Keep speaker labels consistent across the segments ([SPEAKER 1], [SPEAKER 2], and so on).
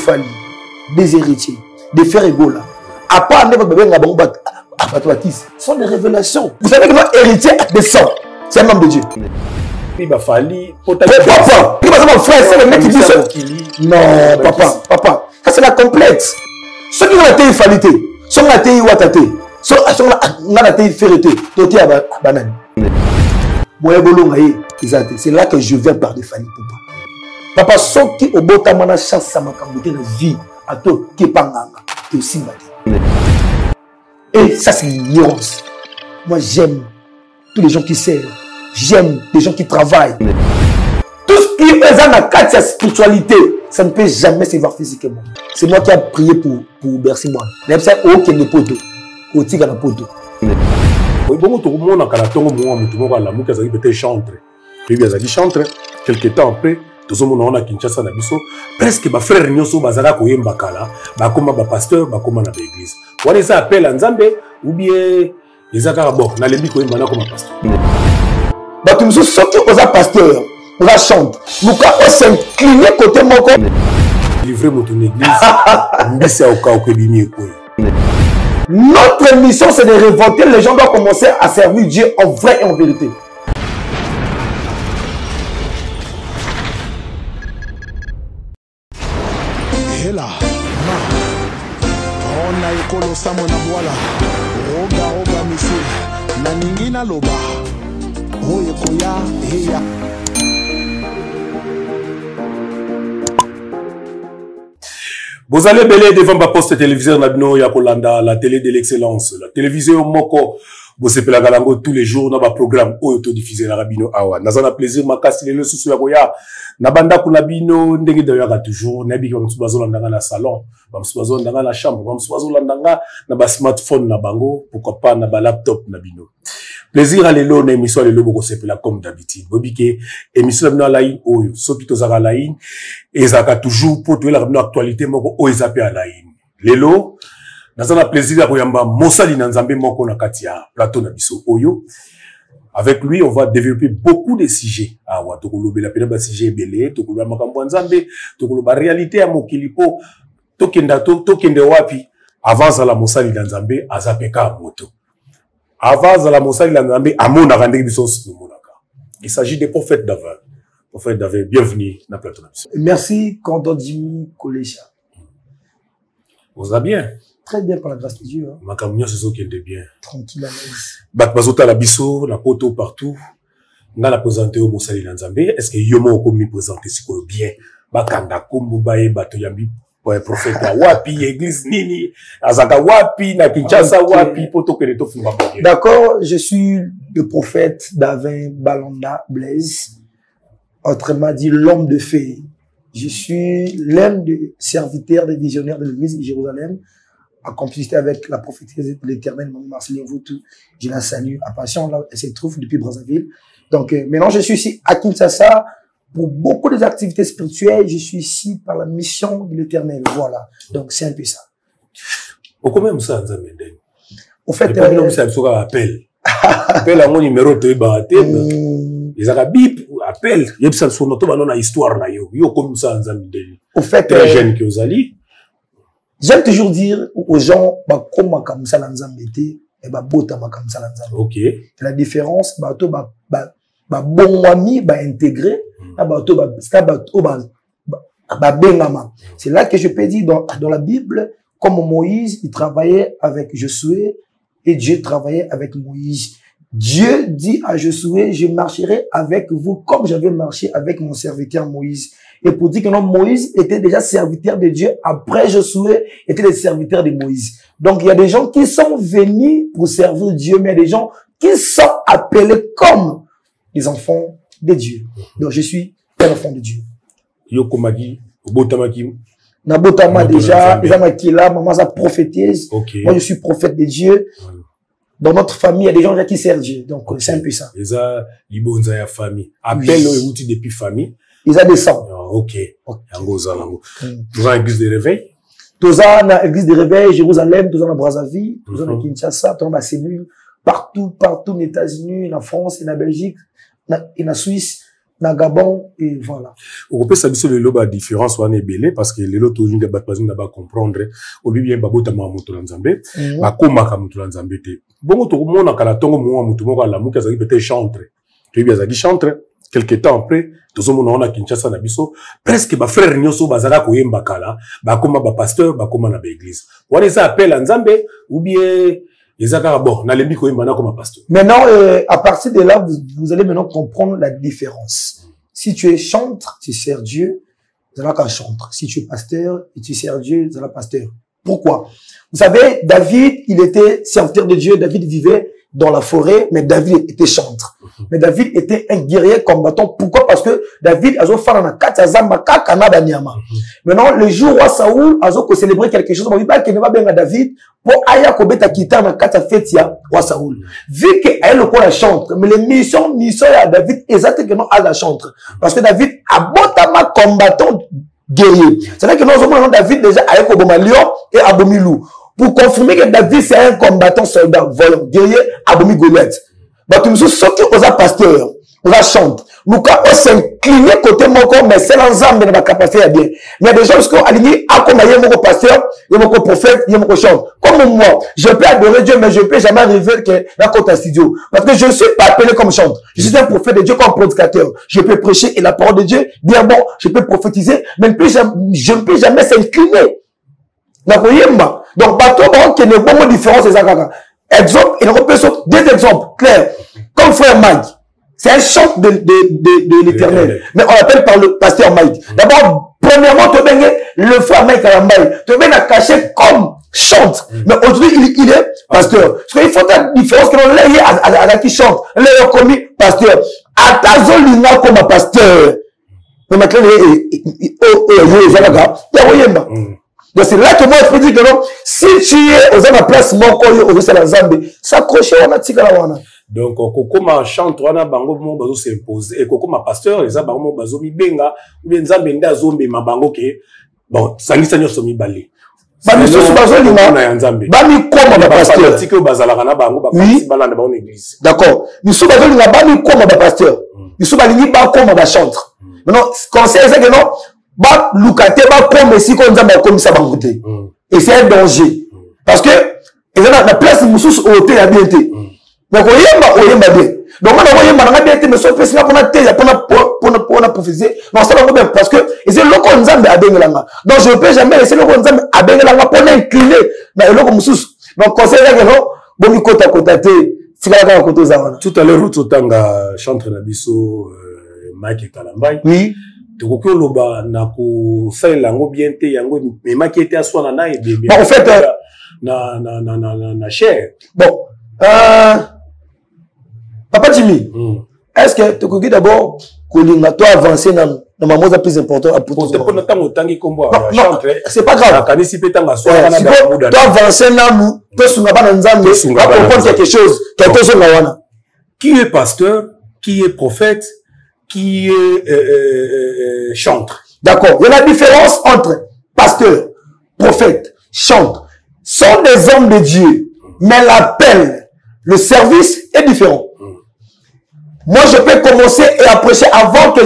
[SPEAKER 1] familles, des héritiers, des frères égaux là. À part les sont des révélations. Vous savez que notre héritier descend. C'est un homme de Dieu.
[SPEAKER 2] Il va falloir.
[SPEAKER 1] Papa, mon frère, c'est le mec qui dit ça. Non, papa, ça c'est la complète. Ceux qui ont été falité, ceux qui ont été watate, ceux qui ont été ferreté, d'autres à banane. C'est là que je vais par des familles. Papa, ceux qui ont beau tamana chance, ça m'a camboté la vie, à toi qui est pas nganga, et aussi maté. Et ça c'est l'ignorance. Moi j'aime tous les gens qui servent, j'aime les gens qui travaillent. Tout ce qui est dans la carte de spiritualité, ça ne peut jamais se voir physiquement. C'est moi qui ai prié pour Bercy moi. Même ça, aucun ne peut au tigre na poto.
[SPEAKER 2] Oui, bon, tout le monde a caratongo moi, tout le monde a la mouka zaki peut-être chantre. Puis bien zaki chantre. Quelques temps après, tout le monde a Kinshasa na biso. Presque ma frère nyoso bazala koyemba kala, ba koma ba pasteur, ba koma na l'église. Wana ça appelle Nzambe ou bien les akara bon, na lebi koyemba na comme pasteur.
[SPEAKER 1] Ba tu me sous sorti aux pasteur, on va chanter. Nous quand on s'incline côté mon corps.
[SPEAKER 2] Livrer mon église. Mbisa au cas où bimi koy.
[SPEAKER 1] Notre mission, c'est de révolter. Les gens doivent commencer à servir Dieu en vrai et en vérité.
[SPEAKER 3] Hela, ma, on a écolo samona boala, roga missile, na ningina loba, oye koya, heya.
[SPEAKER 2] Vous allez belé devant ma poste téléviseur Nabino Yakolanda, la télé de l'excellence, la télévision Moko. Vous savez la galango tous les jours dans ma programme auto-diffusé la Rabino Awa. Nazana plaisir ma casse le sous ya boya. Nabanda kunabino ndenge d'ailleurs toujours nabi ki bamsubazo landanga na salon, bamsubazo landanga na chambre, bamsubazo landanga na ba smartphone na bango, pourquoi pas na ba laptop nabino. Plaisir à l'élo na émission à l'élo boko sepela comme d'habitude. Bobike émission na line oyo, soki tozaka line ezaka toujours pour trouver la actualité moko o ezapé à line. L'élo nazana plaisir à koyamba mosali na nzambe moko na katia plateau na biso oyo. Avec lui, on va développer beaucoup de sujets. Ah, ouais, tokolobe la pena ba sujet belé, tokoloba makambo nzambe, tokoloba réalité ya mokilipo, tokende wapi avant à la mosali na nzambe azapeka moto. Avant à la mosali na nzambe amona randeki biso monaka. Il s'agit des prophètes d'avant. Prophètes d'avant, bienvenue dans plateau.
[SPEAKER 1] Merci Kanto Jimmy Kolecha.
[SPEAKER 2] Vous allez bien?
[SPEAKER 1] Très bien par la grâce de Dieu.
[SPEAKER 2] Ma camion c'est ça qui est bien.
[SPEAKER 1] Tranquille à l'aise.
[SPEAKER 2] Bazota la biso, la poto partout. Na la présenter au mosali na nzambe. Est-ce que yomo ko mi présenter si ko bien? Bakanda kombo baye bato yambi prophète wapi église nini azaka wapi na Kinshasa wapi poto que to fumba.
[SPEAKER 1] D'accord, je suis le prophète Davin Balonda Blaise. Autrement dit l'homme de fée. Je suis l'un des serviteurs des visionnaires de l'église de Jérusalem. En complicité avec la prophétesse de l'Éternel, Maman Marceline Voutou, je la salue. À Passion, là, elle se trouve depuis Brazzaville. Donc, maintenant, je suis ici à Kinshasa pour beaucoup des activités spirituelles. Je suis ici par la mission de l'Éternel. Voilà. Donc, c'est un peu ça.
[SPEAKER 2] Comment ça, Nzamende?
[SPEAKER 1] Au fait,
[SPEAKER 2] appel. Appel à mon numéro de baraté. Les Arabes appellent. Il y a ça sur notre histoire là. Yo comme ça, Nzamende.
[SPEAKER 1] Au fait,
[SPEAKER 2] très jeune que vous allez.
[SPEAKER 1] J'aime toujours dire aux gens, bah, comment comme ça l'anzambété, et bah, bota ma comme ça l'anzambété.
[SPEAKER 2] Ok.
[SPEAKER 1] La différence, bah, to, bah, bon ami, bah, intégré, c'est là que je peux dire dans la Bible, comme Moïse, il travaillait avec Josué, et Dieu travaillait avec Moïse. Dieu dit à Josué, je marcherai avec vous comme j'avais marché avec mon serviteur Moïse. Et pour dire que non, Moïse était déjà serviteur de Dieu, après Josué était le serviteur de Moïse. Donc il y a des gens qui sont venus pour servir Dieu, mais il y a des gens qui sont appelés comme des enfants de Dieu. Donc je suis un enfant de Dieu.
[SPEAKER 2] Yokomagi, Botamaki.
[SPEAKER 1] Nabotama déjà, Zamakila, maman sa prophétise.
[SPEAKER 2] Okay.
[SPEAKER 1] Moi je suis prophète de Dieu. Dans notre famille, il y a des gens qui servent Dieu. Donc c'est un peu ça.
[SPEAKER 2] Les a libonza ya famille. Appelle le outil depuis famille.
[SPEAKER 1] Ils ont des sangs.
[SPEAKER 2] Ok. Nous avons l'église de réveil.
[SPEAKER 1] Nous avons l'église de réveil, Jérusalem, nous avons Brazzaville, nous avons Kinshasa, nous avons cellule, partout, aux États-Unis, en France, en Belgique, en Suisse, na Gabon, et voilà.
[SPEAKER 2] On peut savoir le loba différence ou belé parce que les lots toujours n'a pas comprendre au bien babota ma mutulanzambe ba koma ka mutulanzambe te bongo to mona kala tongo mo mutu moko la muka zaki peut-être chantre tu bien zaki chantre quelque temps après tous on a Kinshasa na biso presque ba frère nyoso bazaka ko yemba kala ba koma ba pasteur ba koma na ba église wana ça appelle nzambe ou bien bon,
[SPEAKER 1] maintenant, à partir de là, vous allez maintenant comprendre la différence. Si tu es chantre, tu sers Dieu, tu es qu'un chantre. Si tu es pasteur et tu sers Dieu, tu es pasteur. Pourquoi? Vous savez, David, il était serviteur de Dieu, David vivait dans la forêt, mais David était chantre. Mais David était un guerrier combattant. Pourquoi? Parce que David a fait un maintenant, le jour où Saoul a célébré quelque chose, on dit pas qu'il ne va bien à David pour aya kobeta kita na kata fetia wa Saoul. Vu qu'elle le la chantre, mais les missions à David exactement à la chantre. Parce que David a botama combattant guerrier. C'est-à-dire que nous avons David déjà avec Lion et Abomilou. Pour confirmer que David c'est un combattant soldat, voyons, guerrier, Abomi Goliath. Bah, tu me dis, ceux qui ont pasteur, on va chanter. Nous, quand on s'incline côté mon corps, mais c'est l'ensemble de ma capacité à bien. Mais des gens qui ont aligné, à comme il y a mon pasteur, il y a mon prophète, il y a mon chant. Comme moi, je peux adorer Dieu, mais je ne peux jamais arriver que dans côté studio. Parce que je ne suis pas appelé comme chanteur. Je suis un prophète de Dieu comme prédicateur. Je peux prêcher et la parole de Dieu, bien bon, je peux prophétiser, mais je ne peux jamais s'incliner. Donc, bateau, qui est une bonne différence, c'est ça. Exemple, il y a deux exemples clairs. Comme frère Mike. C'est un chant de l'éternel. Mais on l'appelle par le pasteur Mike. D'abord, premièrement, le frère Mike Alambaye. Tu viens à cacher comme chante. Mais aujourd'hui, il est pasteur. Parce qu'il faut la différence que l'on l'a à qui chante. L'ayant commis pasteur. Atazolina comme pasteur. Mais maintenant, donc c'est là que moi je peux dire que non, si tu es aux la place mon coin aux la Zambie, s'accrocher on a tika la wana.
[SPEAKER 2] Donc kokoma chante wana bango mo bazo s'imposer et kokoma pasteur les bango bazo mi benga ou bien Nzambe nda zombe mabango ke bon sangisa nyoso mi balé. Ba mi soso bazo linga na Nzambe. Ba mi koma ba pasteur tike bazala kana bango ba kasi balanda ba on église.
[SPEAKER 1] D'accord. Mi soso bazo linga ba mi koma ba pasteur. Mi soso balingi ba koma ba chantre. Maintenant conseil c'est que non ba lukate ba comme si qu'on Nzambe comme ça bangoté. Et c'est un danger. Parce que et là la place mususu au hôtel a bien été. Donc oyemba bien. Donc on oyemba na bien été mais sauf que c'est là qu'on a té pour prophétiser. Non ça va bien parce que et c'est là qu'on Nzambe a bengelanga. Donc je ne peux jamais laisser là qu'on Nzambe a bengelanga pour incliner na eloko mususu. Donc conseil là que non bon mi kota té tikala ka koto za wana.
[SPEAKER 2] Tout à l'heure otanga chantre na biso Mike Kalambay.
[SPEAKER 1] Oui.
[SPEAKER 2] Tokoki loba na ko salela ngo bien te yango mais makete aswana na et bien.
[SPEAKER 1] Bon en fait
[SPEAKER 2] na cher.
[SPEAKER 1] Bon Papa Jimmy. Est-ce que tokoki d'abord kolinga toi avancer na moment plus important à pour
[SPEAKER 2] toi na tango tangi kombo
[SPEAKER 1] chantre. C'est pas grave.
[SPEAKER 2] Kanisi pe tanga swana na
[SPEAKER 1] muda. Toi avancer na nous to sunga ba na Nzambe va comprendre quelque chose. Quelque chose na wana.
[SPEAKER 2] Qui est pasteur, qui est prophète, qui est chantre.
[SPEAKER 1] D'accord. Il y a la différence entre pasteur, prophète, chantre. Sont des hommes de Dieu. Mais l'appel, le service est différent. Moi, je peux commencer et prêcher avant que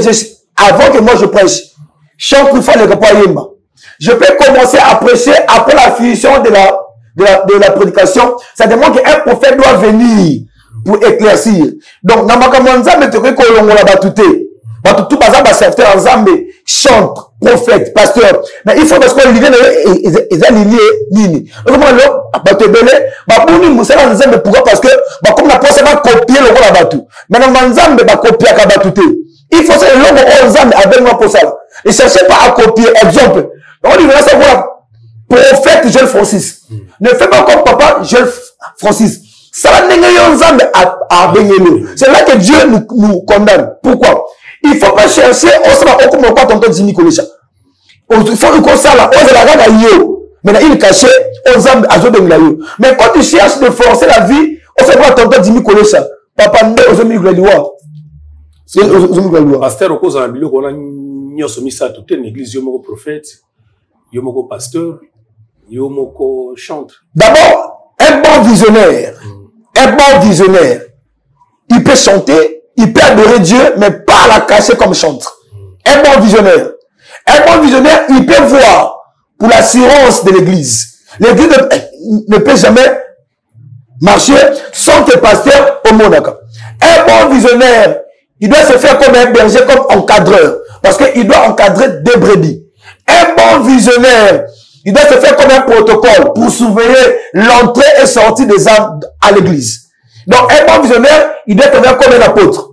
[SPEAKER 1] moi je prêche. Chante une fois le repas yemba. Je peux commencer à prêcher après la finition de la prédication. Ça demande qu'un prophète doit venir pour éclaircir. Donc, Namaka Nzambe te kolongo la batouté. Batoutou bazaba serviteur Nzambe, chante, prophète, pasteur. Mais il faut parce qu'on lié les alignés nini. Comment le batebele, babuni musala Nzambe pourquoi parce que comme la personne va copier le rôle à batou. Maintenant Nzambe va copier à batouté. Il faut que l'homme Nzambe avec moi pour ça. Et cherchez pas à copier exemple. On dit voilà ça voilà prophète Joël Francis. Ne fais pas comme papa Joël Francis. C'est là que Dieu nous condamne. Pourquoi? Il ne faut pas chercher, on se va comme pas tonton Jimmy Kolecha. Il faut que ça là, on se la regarde à yo. Maintenant, il est caché, on s'en a joué de yo. Mais quand tu cherches de forcer la vie, on se voit tonton Jimmy Kolecha. Papa, on se met le
[SPEAKER 2] pasteur, au cause de la Bible, on a mis ça toute une église, yomoko prophète, yomoko pasteur, yomoko chantre.
[SPEAKER 1] D'abord, un bon visionnaire, il peut chanter, il peut adorer Dieu, mais pas la cacher comme chantre. Un bon visionnaire. Un bon visionnaire, il peut voir pour l'assurance de l'église. L'église ne peut jamais marcher sans que le pasteur au Monaco. Un bon visionnaire, il doit se faire comme un berger, comme encadreur. Parce qu'il doit encadrer des brebis. Un bon visionnaire, il doit se faire comme un protocole pour surveiller l'entrée et sortie des âmes à l'église. Donc, un bon visionnaire, il doit se faire comme un apôtre.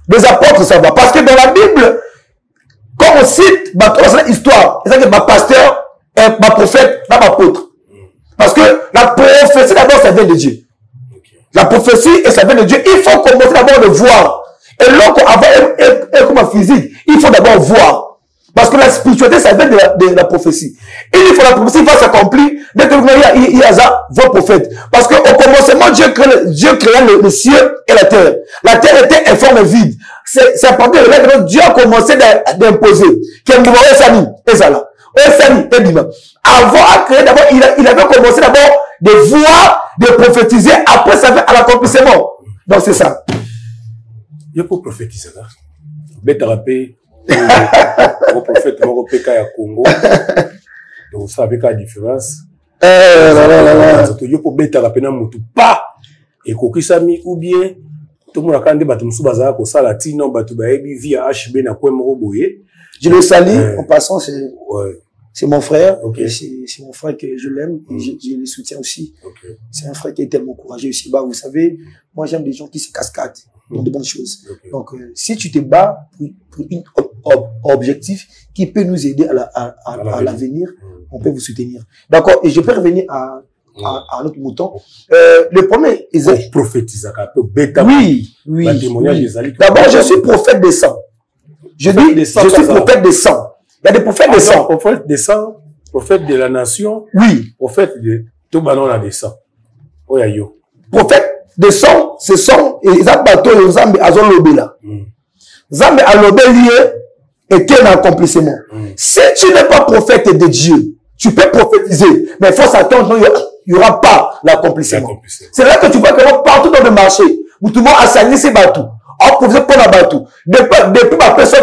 [SPEAKER 1] Les apôtres, ça va. Parce que dans la Bible, quand on cite l'histoire, c'est que ma pasteur, ma prophète, ma apôtre. Parce que la prophétie, d'abord, ça vient de Dieu. La prophétie, et ça vient de Dieu. Il faut commencer d'abord de voir. Et l'autre, avant, comme un physique, il faut d'abord voir. Parce que la spiritualité, ça vient de la prophétie. Et il faut la prophétie va s'accomplir dès que vous voyez, il y a vos prophètes. Parce qu'au commencement, Dieu créa le ciel et la terre. La terre était informe et vide. C'est à partir de là que Dieu a commencé d'imposer. Avant à créer, d'abord, il avait commencé d'abord de voir, de prophétiser, après ça va à l'accomplissement. Donc c'est ça.
[SPEAKER 2] Il y a pour prophétiser là. Bête rappé. Au prophète Moropeka à Congo. Donc, vous savez quelle différence. Il y a pour bête rappé na mutu pas. Et kokisami ou bien, tout le monde a quand même battu Moussoubaza, ko salatino, battu baebi, via HB na kwe moroboye.
[SPEAKER 1] Je le salue, en passant, c'est mon frère.
[SPEAKER 2] Okay.
[SPEAKER 1] C'est mon frère que je l'aime. Je le soutiens aussi. Okay. C'est un frère qui est tellement courageux ici. Bah, vous savez, moi, j'aime des gens qui se cascadent dans de bonnes choses. Okay. Donc, si tu te bats pour un objectif qui peut nous aider à l'avenir, on peut vous soutenir. D'accord. Et je peux revenir à notre mouton. Le premier, Isaïe.
[SPEAKER 2] Prophétise.
[SPEAKER 1] Oui. D'abord, je suis prophète des sangs. Je dis, je suis prophète des sangs. Il y a des prophètes des sangs.
[SPEAKER 2] Prophète des sangs, prophète de la nation.
[SPEAKER 1] Oui.
[SPEAKER 2] Prophète de tout banon là des sangs. Oyayo.
[SPEAKER 1] Prophète des sangs, ce sont, ils ont bateau, Zambi Azon Lobela. Zambi Alobeli est un accomplissement. Si tu n'es pas prophète de Dieu, tu peux prophétiser, mais il faut s'attendre, il n'y aura pas l'accomplissement. C'est là que tu vois que partout dans le marché, où tout le monde a saigné ses bateaux. Depuis ma personne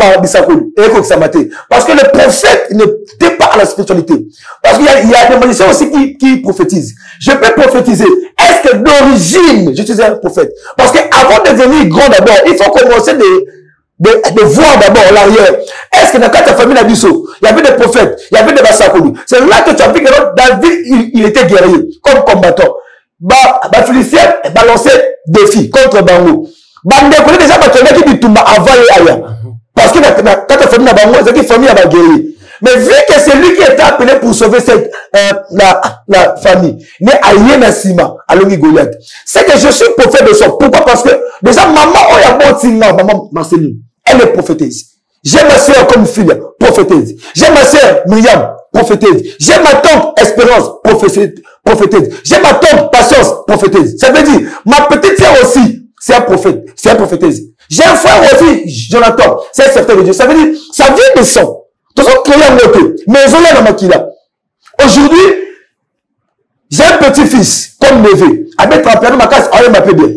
[SPEAKER 1] parce que le prophète n'était pas à la spiritualité. Parce qu'il y a des magiciens aussi qui prophétisent. Je peux prophétiser. Est-ce que d'origine, je suis un prophète? Parce que avant de devenir grand d'abord, il faut commencer de voir d'abord l'arrière. Est-ce que dans ta famille Nabiso, il y avait des prophètes, il y avait des Bassakouli. C'est là que tu as vu que David, il était guerrier, comme combattant. Philistin balançait défi contre Bango. Bande connaît déjà battu qui dit tout avant et aya. Parce que quand ta famille n'a pas c'est qui famille a pas guéri. Mais vu que c'est lui qui était appelé pour sauver cette la famille, mais aïe na sima alongi Goliath. C'est que je suis prophète de son. Pourquoi? Parce que déjà maman oya bontinga maman Marceline, elle est prophétesse. J'ai ma sœur comme fille, prophétesse. J'ai ma sœur Myriam, prophétesse. J'ai ma tante Espérance, prophétesse. J'ai ma tante Patience, prophétesse. Ça veut dire ma petite sœur aussi. C'est un prophète, c'est un prophétesse. J'ai un frère aussi, Jonathan, c'est un serviteur de Dieu. Ça veut dire, ça vient de sang. Tout ça, créé un moteur. Mais ils ont l'air dans Makila. Aujourd'hui, j'ai un petit-fils, comme neveu. Avec un piano, ma casse, on m'appelle bien.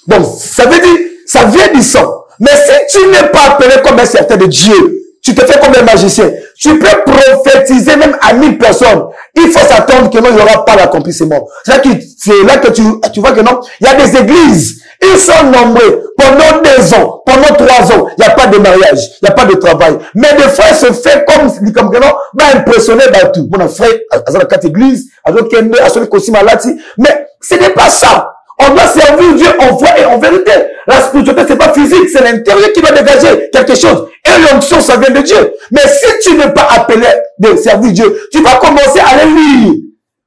[SPEAKER 1] Donc, ça veut dire, ça vient du sang. Mais si tu n'es pas appelé comme un serviteur de Dieu, tu te fais comme un magicien. Tu peux prophétiser même à 1000 personnes. Il faut s'attendre que non, il n'y aura pas l'accomplissement. C'est là que tu vois que non, il y a des églises. Ils sont nombreux pendant 2 ans, pendant 3 ans. Il n'y a pas de mariage, il n'y a pas de travail. Mais des fois, se fait comme que non, va impressionner dans tout. Mon frère, à la 4 églises, à l'autre Kende, à celui qui Malati. Mais ce n'est pas ça. On doit servir Dieu en foi et en vérité. La spiritualité, c'est pas physique, c'est l'intérieur qui va dégager quelque chose. Et l'onction, ça vient de Dieu. Mais si tu n'es pas appelé de servir Dieu, tu vas commencer à aller lire.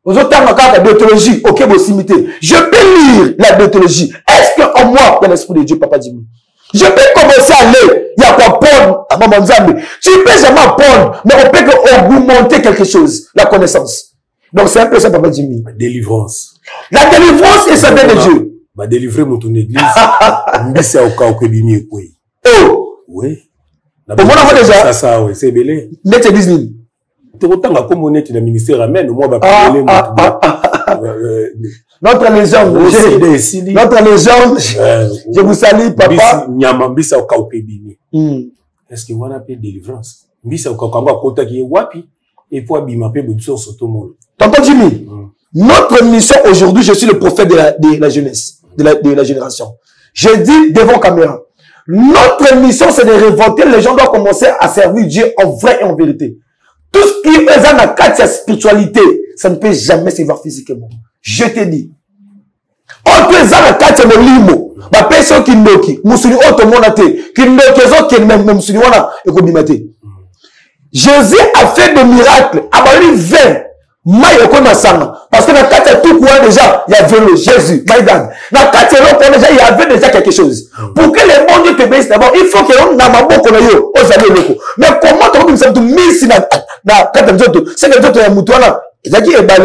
[SPEAKER 1] Aux autres termes, la déontologie, ok, possibilité. Je peux lire la déontologie. Est-ce qu'en moi, il y a l'esprit de Dieu, Papa Jimmy? Je peux commencer à lire. Il y a pas prendre à Maman Zambé. Tu peux jamais apprendre, mais on peut augmenter quelque chose, la connaissance. Donc c'est un peu ça, Papa Jimmy.
[SPEAKER 2] Délivrance.
[SPEAKER 1] La délivrance est ça vient de Dieu.
[SPEAKER 2] Va délivrer mon ton église. Mbisi au cas où que bimi ekwe.
[SPEAKER 1] Oh.
[SPEAKER 2] Oui.
[SPEAKER 1] Pour moi, on déjà.
[SPEAKER 2] Ça, oui, c'est belé.
[SPEAKER 1] Net église.
[SPEAKER 2] Tu autant comme on est dans le ministère amen, moi, bah,
[SPEAKER 1] Notre légende, notre légende, je vous salue, papa.
[SPEAKER 2] Est-ce que vous avez délivrance? Mbisa ukakamba kota ki wapi et puis abima pe boutso soto molo.
[SPEAKER 1] Tonton Jimmy, notre mission aujourd'hui, je suis le prophète de la jeunesse, de la génération. Je dis devant caméra, notre mission c'est de révolter, les gens doivent commencer à servir Dieu en vrai et en vérité. Tout ce qui est dans la carte spiritualité, ça ne peut jamais se voir physiquement. Je te dis. On peut dans la carte de limo, ma personne qui noki, musuli otomonate, qui noki zo qui même musuli wana ekobimate. Jésus a fait des miracles, a valu 20. Parce que dans la carte tout courant déjà, il y avait le Jésus, Maïdan. Dans la carte déjà, il y avait déjà quelque chose. Pour que les bons Dieu te bénissent d'abord, il faut que l'on n'a pas beaucoup de yo, aux amis locaux. Mais comment tu as mis ici dans la carte de Dieu, c'est que Dieu te moutouana, il a dit, eh ben,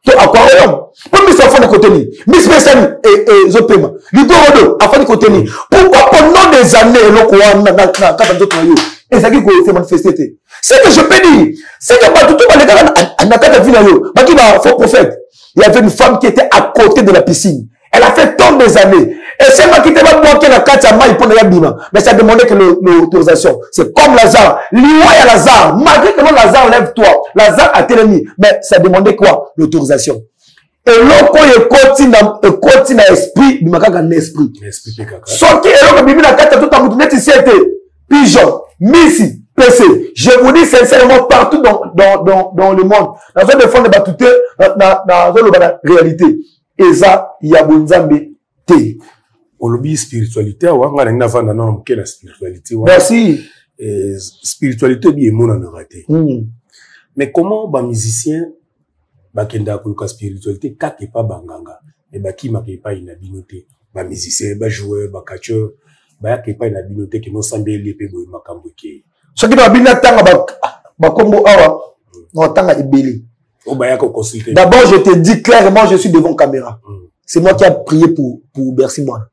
[SPEAKER 1] to aquarium. Pour mis ça, il faut côté ni. Miss Bessan et Zopema. L'Igorodo, afin de côté ni. Pourquoi pendant des années, l'on courant dans la carte de Dieu, et ça qui s'est manifesté. C'est que je peux dire, c'est que tout le monde faux prophète. Il y avait une femme qui était à côté de la piscine. Elle a fait tant des années. Et c'est moi qui t'ai pas bloqué la carte à maille pour le bima. Mais ça demandait que l'autorisation. C'est comme Lazare. L'Iwa et Lazare. Malgré que Lazare lève-toi. Lazare a télémis. Mais ça demandait quoi? L'autorisation. Et l'autre, il continue à esprit, il m'a un esprit. Sorti, et l'autre, il m'a la carte tout en mouton. Net ici, pigeon, Missi, PC. Je vous dis sincèrement, partout dans le monde, dans un défense de batute, dans la réalité. Et ça, il y a Bonzambe T.
[SPEAKER 2] On lobby spiritualité, on a une avant dans la spiritualité.
[SPEAKER 1] Merci.
[SPEAKER 2] Spiritualité, bien, mon en raté. Mais comment, les musiciens, bakenda kuluka spiritualité, kake pas banganga, et baki make pas une habileté, les musiciens, les joueurs, les catcheurs, bah qui pas une habileté qui nous semble l'épée boy makambuki.
[SPEAKER 1] Ce qui doit bien tanga ba combo awa, non tanga ibeli.
[SPEAKER 2] Oh bah y'a consulter.
[SPEAKER 1] D'abord je te dis clairement, je suis devant caméra. C'est moi qui a prié pour Bercy Moana.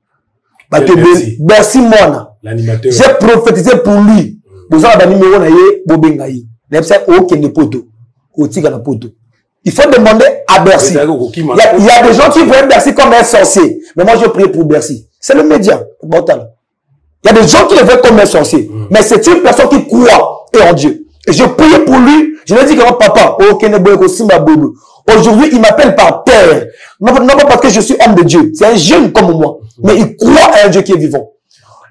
[SPEAKER 1] Bercy Moana.
[SPEAKER 2] L'animateur.
[SPEAKER 1] J'ai prophétisé pour lui. Vous avez un numéro na ye bobengayi. N'importe aucun poto, otiga na poto. Il faut demander à Bercy. Il y a des gens qui voient Bercy comme un sorcier. Mais moi je prie pour Bercy. C'est le média. Il y a des gens qui le voient comme un sorcier. Mais c'est une personne qui croit en Dieu. Et je prie pour lui. Je lui ai dit que mon papa, aujourd'hui, il m'appelle par père. Non pas parce que je suis homme de Dieu. C'est un jeune comme moi. Mais il croit à un Dieu qui est vivant.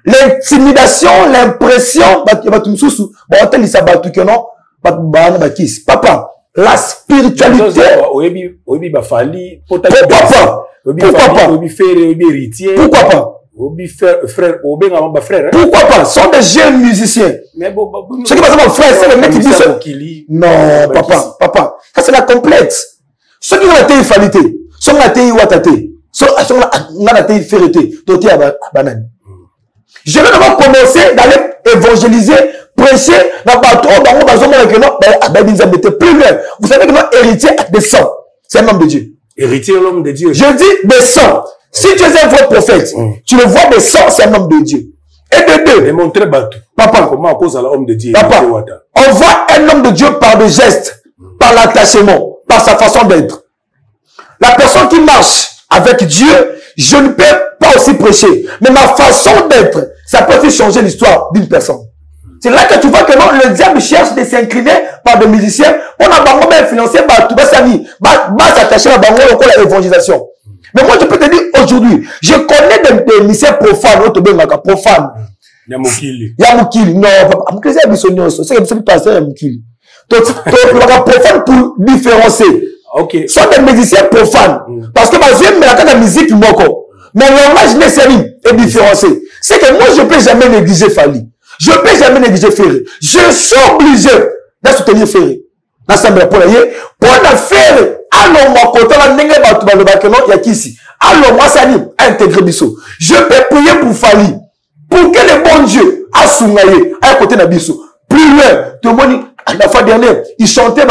[SPEAKER 1] L'intimidation, l'impression, papa, la spiritualité. Pourquoi pas? Pourquoi pas? Pourquoi pas? Ce sont des jeunes musiciens. Ce qui passe mon frère, c'est le mec qui dit ça. Non, papa. Ça, c'est la complète. Ceux qui ont la théiphalité, ceux qui ont la théiwatate, ceux qui ont la théiphérité, t'es à banane. Je vais d'abord commencer d'aller évangéliser, prêcher, dans le bateau, plus loin. Vous savez que notre héritier descend. C'est un homme de Dieu.
[SPEAKER 2] Héritier, l'homme de Dieu.
[SPEAKER 1] Je dis descend. Si tu es un vrai prophète, tu le vois descend, c'est un homme de Dieu. Et de deux.
[SPEAKER 2] Démontrer bateau.
[SPEAKER 1] Papa.
[SPEAKER 2] Comment à cause de l'homme de Dieu?
[SPEAKER 1] Papa. On voit un homme de Dieu par des gestes, par l'attachement, par sa façon d'être. La personne qui marche avec Dieu, je ne peux pas aussi prêcher. Mais ma façon d'être, ça peut aussi changer l'histoire d'une personne. C'est là que tu vois que non, le diable cherche de s'incliner par des musiciens. On a bango influencé par tout ça, s'attacher à bango au la évangélisation. Mais moi, je peux te dire aujourd'hui, je connais des musiciens profanes, profanes.
[SPEAKER 2] Yamukili.
[SPEAKER 1] Non, papa, c'est comme ça que pasteur Yamukili. Profane pour différencier.
[SPEAKER 2] Ok.
[SPEAKER 1] Ce sont des musiciens profanes. Parce que j'aime la musique moko. Mais le langage nécessaire est différencié. C'est que moi, je ne peux jamais négliger Fali. Je ne peux jamais négliger Ferré. Je suis obligé de soutenir Ferré. L'Assemblée pour la faire. Alors, moi, quand on a n'engagé il y a qui ici? Alors, moi, ça dit, intégrer Bissot. Je peux prier pour Fali. Pour que le bon Dieu a soumaillé à côté de Bissot. Plus loin, tout le monde, la fois dernière, il chantait,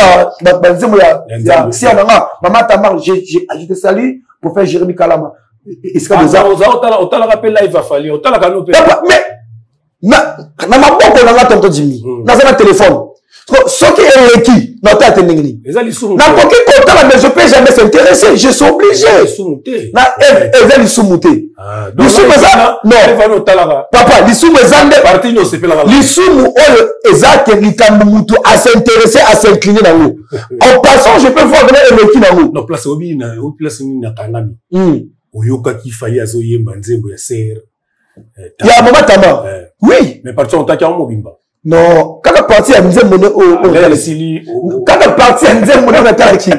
[SPEAKER 1] si on a, maman Tamar, j'ai te salue pour faire Jérémy Kalama. Est-ce que vous avez,
[SPEAKER 2] on t'a rappelé là, il va falloir, mais,
[SPEAKER 1] ma banque, on a tonton Jimmy, dans un téléphone. Ce qui est qui n'a pas été négligé. N'a pas content, mais je ne peux jamais s'intéresser. Je suis obligé. Ils sont mutés. Ils sont non. Papa, ils sont les sous à s'intéresser, à s'incliner dans l'eau. En passant, je peux voir que qui dans l'eau.
[SPEAKER 2] Non, place au place na kanami. Oyoka qui fallait azoyer manzembo ya serre.
[SPEAKER 1] Il y a un moment tama. Oui.
[SPEAKER 2] Mais partout on t'a qu'à mobimba.
[SPEAKER 1] Non, quand parti à nous monnaie au quand parti à nous monnaie au tariki.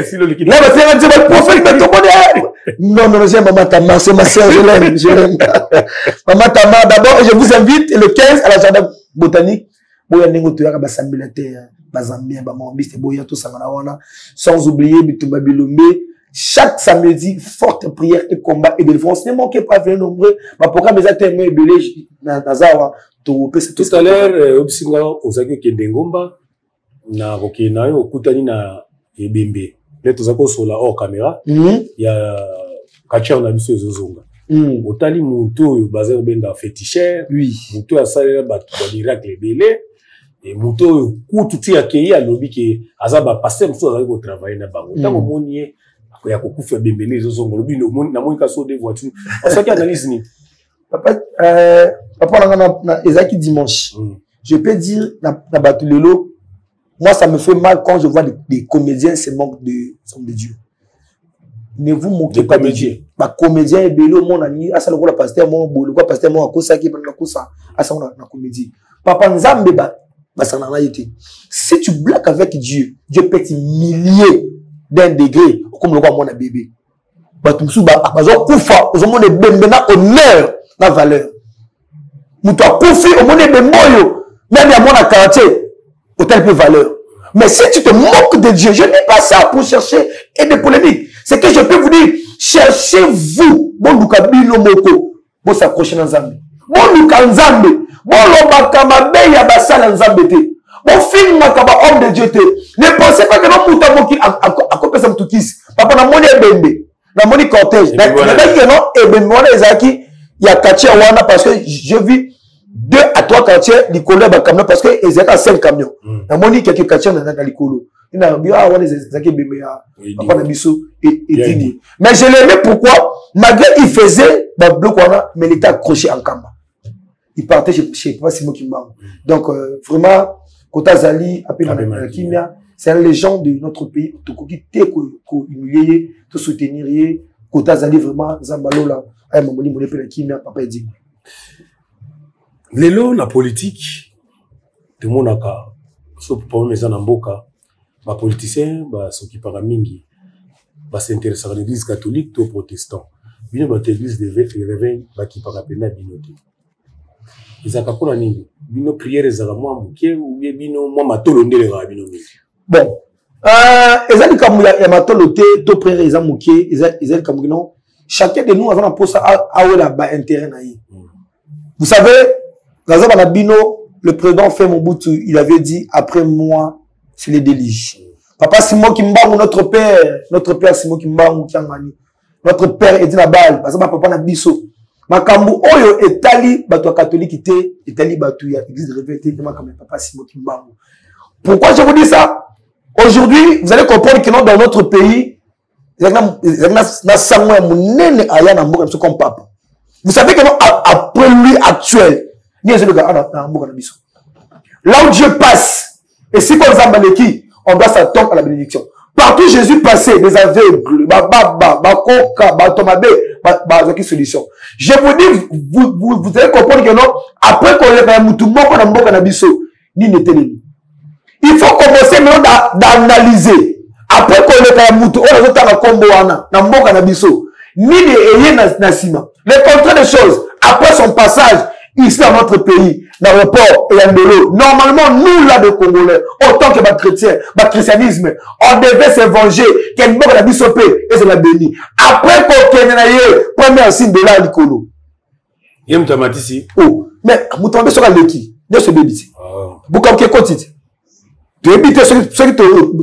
[SPEAKER 1] Si le liquide. Là, c'est un petit prophète de ton monnaie. Non, j'aime Maman Tama, c'est ma sœur, je l'aime. Maman Tama, d'abord, je vous invite le 15 à la jardin botanique. Boya Nengo Toyaka Basambilate, Bazambien, Bamambiste, Boya, tout ça, sans oublier Bitumba Bilombe. Chaque samedi, forte prière et combat et délivrance. Ne manquez pas, venez nombreux. Ma programme est tellement ébélé, Nazawa. Tout
[SPEAKER 2] à l'heure, Obsinga, Ozaki Kendengomba, na Rokena, Okutani na Ebembe. Là, tout ça, sur la hors caméra, il y a Kachar na Biso Zozonga. Otali Mouto, basé au Benga féticheur. Oui. Mouto a salé la l'Irak les bélés. Et Mouto, tout accueilli à l'objet qui a Azaba passé, Mouto a travaillé na Bango. Tant qu'on monier, il y a beaucoup fait Bembélé, Zozonga, l'objet, n'a moins qu'à sauter des voitures. On sait qu'il analyse ni.
[SPEAKER 1] Papa, Ezaki dimanche. Je peux dire, na Batulelo, moi, ça me fait mal quand je vois des comédiens se manquent de Dieu. Ne vous moquez pas de Dieu. Ma comédien est bello, mon ami, à ça le rôle pasteur, mon beau, le pasteur, mon akosa qui est dans à ça on a comédie. Papa Nzambe, ça n'en a été. Si tu bloques avec Dieu, Dieu peut t'humilier d'un degré, comme le roi mon bébé. Batumsu, bazo kufa, aux hommes de bembena honneur, la valeur. Mouto kufi, au monde de moyo, même à mon quartier. Autant peu valeur. Mais si tu te moques de Dieu, je n'ai pas ça pour chercher et des polémiques. C'est que je peux vous dire, cherchez-vous, bon Lukabino Moko, bon s'accrocher dans Zambé. Bon Lukanzambe, bon Lobakama Beya Basala Nzambete, bon film Makaba homme de Dieu te. Ne pensez pas que non Moutamoki a coupé sa mtoukis. Papa n'a moni Ebembe, n'a moni cortège. N'a pas non Ebembe, on Ezaki, il y a quartier Wana parce que je vis 2 à 3 quartiers, l'icolo est camion parce que ils étaient à 5 camions. La monnaie quelques quartiers dans l'icolo. Il y a des bébés mais je l'aimais pourquoi, malgré il faisait dans le bloc, mais il était accroché en Kamba. Il partait chez moi, c'est moi qui m'a. Donc, vraiment, Kota Zali, c'est un légende de notre pays. Tout humilier, tout soutenir, Kota Zali, vraiment, Zambalo là, à Mamoni, mon épée, Kimia, papa, dit.
[SPEAKER 2] Lelo, la politique, tout le monde a qu'à, sauf pour mes anamboka, les politiciens, s'occupent à mingi, s'intéressent à l'église catholique, tout protestant. Bien, l'église de réveil, qui par rappel à binoté. Ils ont qu'à nini, bino prière, ils ont moi, mouké, ou bien bino, moi, ma tolonde, les rabino.
[SPEAKER 1] Bon. Ils ont comme il y a ma tolonde, tout prière, ils ont mouké, ils ont comme non. Chacun de nous, avant de poser à où là-bas, intérêt naïf. Vous savez, le président fait Mobutu, il avait dit, après moi, c'est les déliges. Papa Simon Kimbangu, notre père Simon Kimbangu, notre père Edina Bal, parce que papa n'a biso. Makambu, oyo, etali, bato catholique, etali, bato, ya, église de réveil, comme papa Simon Kimbangu. Pourquoi je vous dis ça? Aujourd'hui, vous allez comprendre que dans notre pays, vous savez que après lui actuel, là où Dieu passe, et si on doit s'attendre à la bénédiction. Partout Jésus passait, les aveugles, solution. Je vous dis, vous allez comprendre que non, après qu'on ait un il faut commencer maintenant d'analyser. Après qu'on ait un moutou, on a un combo le contraire des choses, après son passage ici dans notre pays, dans le port et en Bélo, normalement, nous là de Congolais, autant que les chrétiens, le christianisme, on devait se venger, qu'elle mort la bisopé et c'est la béni. Après qu'on ait premier signe de là, l'icolo.
[SPEAKER 2] Il y a un tamatisi.
[SPEAKER 1] Oh, mais vous tombez sur la leki, de ce bébé. Vous comme qu'est-ce que tu évites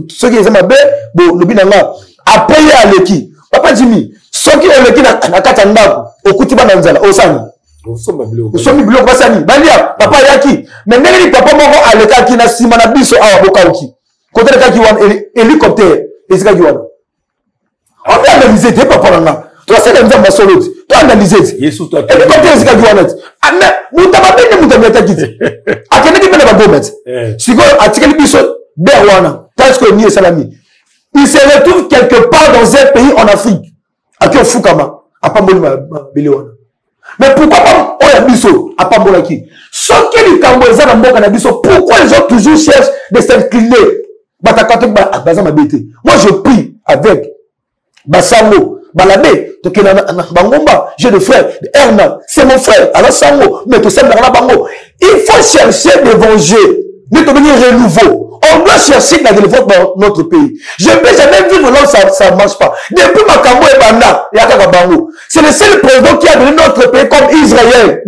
[SPEAKER 1] ceux qui aiment ma belle, bon, le binanga, après il y a leki. Papa Jimmy, ceux qui ont leki na katanda, au Kutiba Nanzala, au San. Somi biloko basani. Bandia, papa yaki. Mais n'est papa moko aleka ki na sima na biso awa bokauki. Côté le kaki wan hélicoptère. Et c'est kaki wan. On peut analyser tes papa là. Toi c'est comme ça ma solo. Toi analyser.
[SPEAKER 2] Yesu toi.
[SPEAKER 1] Hélicoptère c'est kaki wan. Ah mais mutaba bene mutameta kiti. Akene ki bene ba gomet. Siko atikeli biso berwana. Parce que ni salami. Il se retrouve quelque part dans un pays en Afrique. À qui on fout kama. A pas moli ma belewana. Mais pourquoi pas Oyabiso à pas Bolaki? Sauf que les Cambodgiens dans mon Canabiso, pourquoi les gens toujours cherchent de s'incliner? Moi je prie avec Bassango, Balabé, Bangomba, j'ai des frères, Erna, c'est mon frère, alors Sango, mais tout ça, Bango. Il faut chercher de venger, de devenir renouveau. On doit chercher la délivrance dans notre pays. Je ne peux jamais vivre là où ça ne marche pas. Depuis Makambo et Banda, c'est le seul président qui a donné notre pays comme Israël.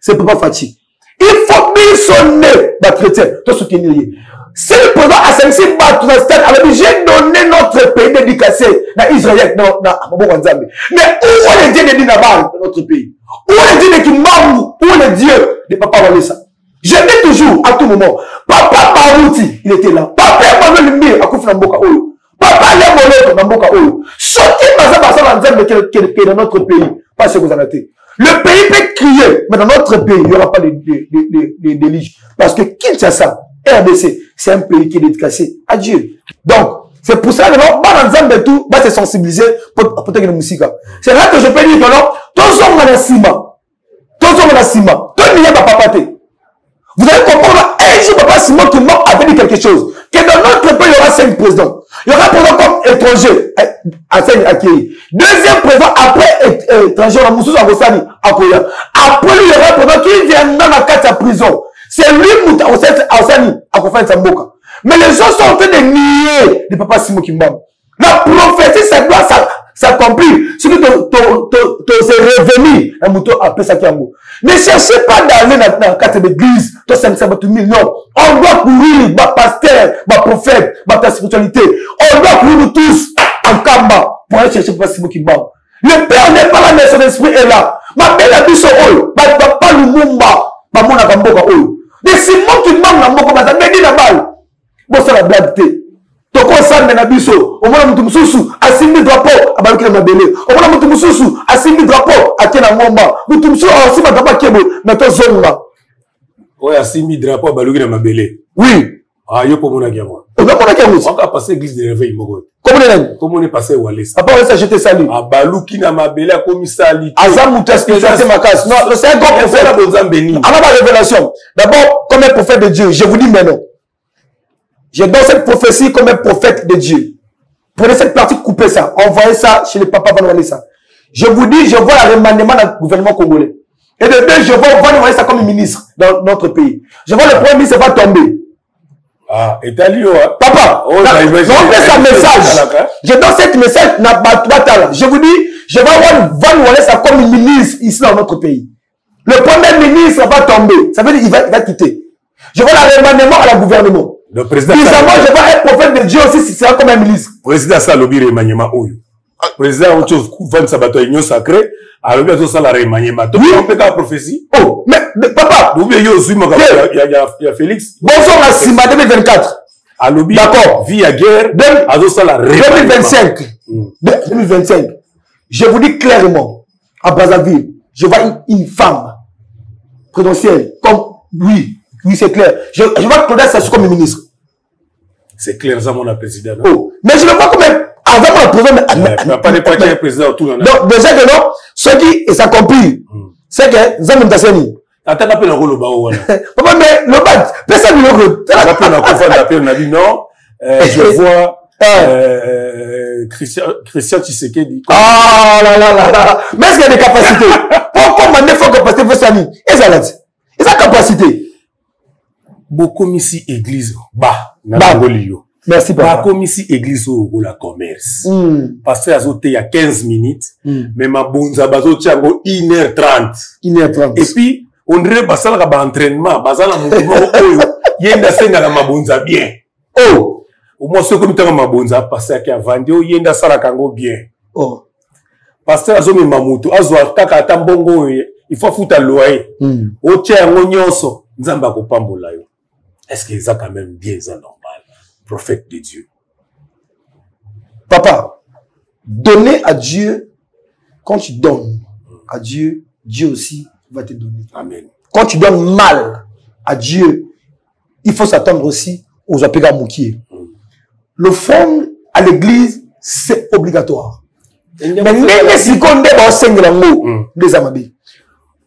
[SPEAKER 1] C'est Papa Fati. Il faut bien sonner la chrétienne. C'est le président Assensi Batouastan. J'ai donné notre pays dédicacé à Israël. Mais où est le Dieu de Dinabal dans notre pays? Où est le Dieu de Kimamou? Où est le Dieu de Papa Walesa? Je dis toujours, à tout moment, Papa Barouti, il était là. Papa Emmanuel Mbe, à Koufna Mboka Oyo. Papa Lemolo, Mboka Oyo. Sortez qui est dans notre pays. Pas ce que vous en avez. Le pays peut crier, mais dans notre pays, il n'y aura pas de délige. Parce que Kinshasa, RDC, c'est un pays qui est dédicacé à Dieu. Donc, c'est pour ça que non, dans de tout, va se sensibiliser pour que la musique. C'est là que je peux dire que non, tous sommes dans la ciment. Tous sommes dans la ciment. Tout n'y a pas papaté. Vous allez comprendre, un jour, Papa Simon qui m'a avait dit quelque chose. Que dans notre pays, il y aura 5 présidents. Il y aura un président comme étranger, Hassan Akiri. Deuxième président, après étranger, on a Moussous Agosani, Akoya. Après lui, il y aura un président qui vient dans la carte à prison. C'est lui, Mouta Agosani, Akofan Samboka. Mais les gens sont en train de nier le Papa Simon Kimbam. La prophétie, ça doit s'accomplir. Ce qui t'es revenu, un mouton après ça qui est un mot. Ne cherchez pas d'aller dans la carte d'église, toi 500 000 non. On doit courir, ma pasteur, ma prophète, ma spiritualité. On doit courir nous tous en Kamba pour aller chercher Papa Simon Kimbam. Le Père n'est pas là, mais son esprit est là. Ma belle a dit son oeil, pas le Mumba, ma mon a Gamboka oeil. Mais Simon Kimbam n'a pas dit mais dit la balle. Bon, ça la blague. Toko San Menabiso, au moins Mutumsusu, a signé drapeau à Baluki Mabele, au moins Mutumsusu, a signé drapeau à Kena Mwamba, Mutumsu a aussi Matapa Kebo, Nato Zonga.
[SPEAKER 2] Oui, a signé drapeau à Baluki Mabele.
[SPEAKER 1] Oui.
[SPEAKER 2] Ah, yo pour mon agama.
[SPEAKER 1] On va
[SPEAKER 2] on a passé l'église de réveil, Mogo.
[SPEAKER 1] Comment
[SPEAKER 2] on est passé au Wallis?
[SPEAKER 1] Après ça, je te salue.
[SPEAKER 2] À Baluki Mabele, a commis ça.
[SPEAKER 1] Azam Moutas, c'est ma casse. Non, c'est un grand prophète. On a ma révélation. D'abord, comme un prophète de Dieu, je vous dis maintenant. Je donne cette prophétie comme un prophète de Dieu. Prenez cette partie, coupez ça. Envoyez ça chez les papas Van Walesa. Je vous dis, je vois le remaniement dans le gouvernement congolais. Et de deux, je vois Van Walesa comme ministre dans notre pays. Je vois le premier ministre va tomber.
[SPEAKER 2] Ah, et t'as lu,
[SPEAKER 1] papa, on fait ça message. Je donne cette message, je vous dis, je vais voir Van Walesa comme ministre ici dans notre pays. Le premier ministre va tomber. Ça veut dire qu'il va quitter. Je vois le remaniement à la gouvernement.
[SPEAKER 2] Le président.
[SPEAKER 1] Bizarrement, je vois un prophète de Dieu aussi, c'est comme un ministre.
[SPEAKER 2] Le président Salobi remaniement Oyo. Le président Ocho Koufan Sabato Union Sacrée, a levé tout ça la remaniement. Tu peux pas la prophétie?
[SPEAKER 1] Oh, mais papa.
[SPEAKER 2] Il y a Félix.
[SPEAKER 1] Bonsoir à Sima 2024.
[SPEAKER 2] À lobby.
[SPEAKER 1] D'accord.
[SPEAKER 2] Vie à guerre. À tout ça la remaniement.
[SPEAKER 1] 2025. Je vous dis clairement, à Brazzaville, je vois une femme présidentielle comme lui. Oui, c'est clair. Je vois Claudia Sassou comme ministre.
[SPEAKER 2] C'est clair, ça, mon président.
[SPEAKER 1] Oh, mais je le vois comme avant mon président.
[SPEAKER 2] Mais pas n'importe quel président autour.
[SPEAKER 1] Donc, déjà que non, ce qui s'accomplit, c'est que Zamou Tassani.
[SPEAKER 2] Attends, on appelle le rôle au bas.
[SPEAKER 1] Papa, mais le bas, personne ne le
[SPEAKER 2] on a dit non. Je vois Christian Tshisekedi.
[SPEAKER 1] Ah là là là là. Mais est-ce qu'il y a des capacités? Pourquoi on a des capacités pour Sani? Ils ont la capacité.
[SPEAKER 2] Beaucoup ici église bas
[SPEAKER 1] merci papa.
[SPEAKER 2] Beaucoup ici église au la commerce. Parce que il y a 15 minutes mais ma bonza bazo tiango 1h30.
[SPEAKER 1] 1h30.
[SPEAKER 2] Et puis on dirait basala ka entraînement, basala mouvement oyo yenda senga ka mabonza bien.
[SPEAKER 1] Oh,
[SPEAKER 2] au moins ce comme tant mabonza parce que a vendu yenda sala kango bien.
[SPEAKER 1] Oh.
[SPEAKER 2] pasteur azomi mamuto azwa kaka ata mbongo il faut foutre loyer o tia ngo nyonso nzamba ko pambola yo. Est-ce que ça quand même bien ça normal prophète de Dieu?
[SPEAKER 1] Papa, donner à Dieu, quand tu donnes à Dieu, Dieu aussi va te donner.
[SPEAKER 2] Amen.
[SPEAKER 1] Quand tu donnes mal à Dieu, il faut s'attendre aussi aux appels à Moukier. Le fonds à l'église, c'est obligatoire. Mais même si on est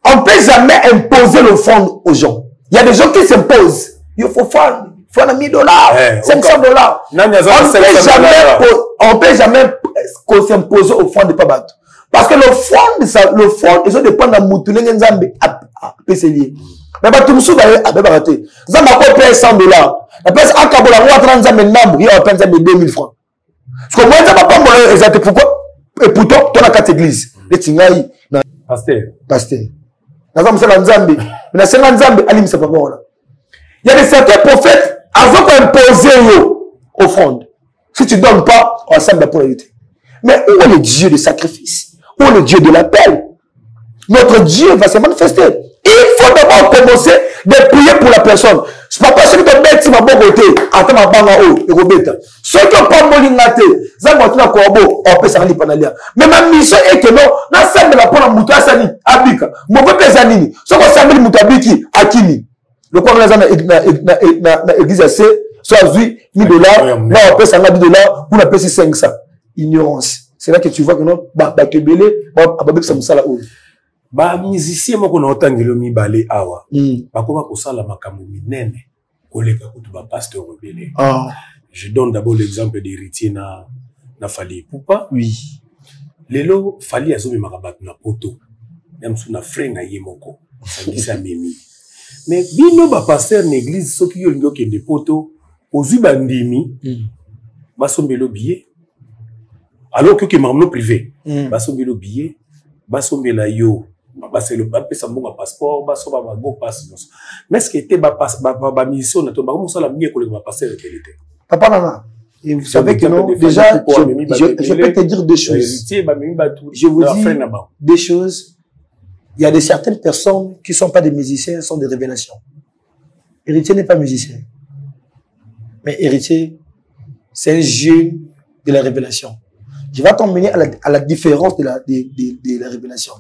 [SPEAKER 1] on ne peut jamais imposer le fonds aux gens. Il y a des gens qui s'imposent. Il faut faire $1000, $500. On ne peut jamais s'imposer au fond de Pabat. Parce que le fond, ils dépend de Moutouné Nzambe à PCL. Mais pas tout le monde a raté. Zamba peut payer $100. La personne a Kabola, on va prendre Nzambe, il va prendre 2000 francs. Parce que moi, ça va pas me exact pourquoi. Et pourtant, tu as la carte église. Les Tingaï. Pasteur. Il y a des certains prophètes avant qu'on impose offrande. Si tu ne donnes pas, on va pour éviter. Mais où est le Dieu de sacrifice? Où est le Dieu de l'appel? Notre Dieu va se manifester. Il faut d'abord commencer de prier pour la personne. C'est pas parce que tu bête ma bonne côté, attends ma banga haut, et rebête. Ceux qui n'ont pas molingate, ça m'a dit corbeau, on peut s'en aller pendant l'heure. Mais ma mission est que non, na salle de la pona mouta sani, abika, mauvais pesanini, ce qu'on s'appelle moutabiki, akini. Le quoi na église assez, soit $8,000, là on peut s'en aller $10, on appelle 500. Ignorance. C'est là que tu vois que non, bah kebele, bah ça me sala haut.
[SPEAKER 2] Ba musicien moko na otangelo mibale awa bakoma kosala makambo minene koleka kutu ba pasteur rebelle. Je donne d'abord l'exemple d'héritier na Fali Poupa.
[SPEAKER 1] Oui.
[SPEAKER 2] Lelo Fali azomi makabatu na poto. Yamsu na frère na yemoko. Sangisa memi. Mais bino ba pasteur na église soki yo lingo kende poto ozui bandimi basombelo billet. Alors que mamno privé basombelo billet basombela yo c'est le passeport, mais est-ce que était ma mission na to ba la mieux que le passer avec l'été.
[SPEAKER 1] Papa nana, et vous savez que non, déjà je peux te dire deux choses. Je vous dis des choses. Il y a certaines personnes qui ne sont pas des musiciens, sont des révélations. Héritier n'est pas musicien. Mais héritier, c'est un jeune de la révélation. Je vais t'emmener à la différence de la révélation.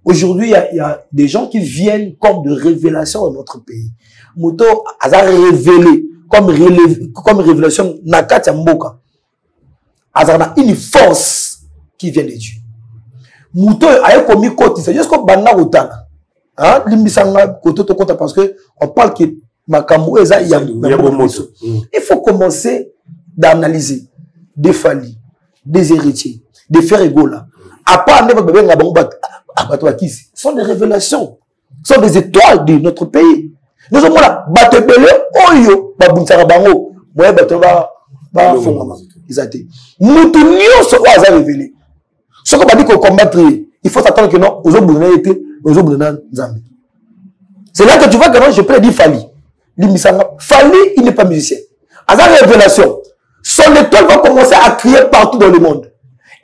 [SPEAKER 1] Aujourd'hui, il y a des gens qui viennent comme de révélation dans notre pays. Mouto a révélé comme révélation Nakati Mboka. A une force qui vient de Dieu. Mouto a commis côté, c'est juste comme Bana Otana. Hein, limbisanga côté to côté parce que on parle que Makamou eza il y a il faut commencer d'analyser des Fali, des héritiers, des frères Egola. À part ce sont des révélations, ce sont des étoiles de notre pays. Nous sommes là, Batebele, Oyo, Babuntara Bango, Moye Bateba, Fongama, Isate. Nous tous nous révélé. Ce qu'on va dire qu'on combattre, il faut s'attendre que non, aux autres été, aux autres Zambie. C'est là que tu vois que non, je peux dire Fali. Fali, il n'est pas musicien. À la révélation, son étoile va commencer à crier partout dans le monde.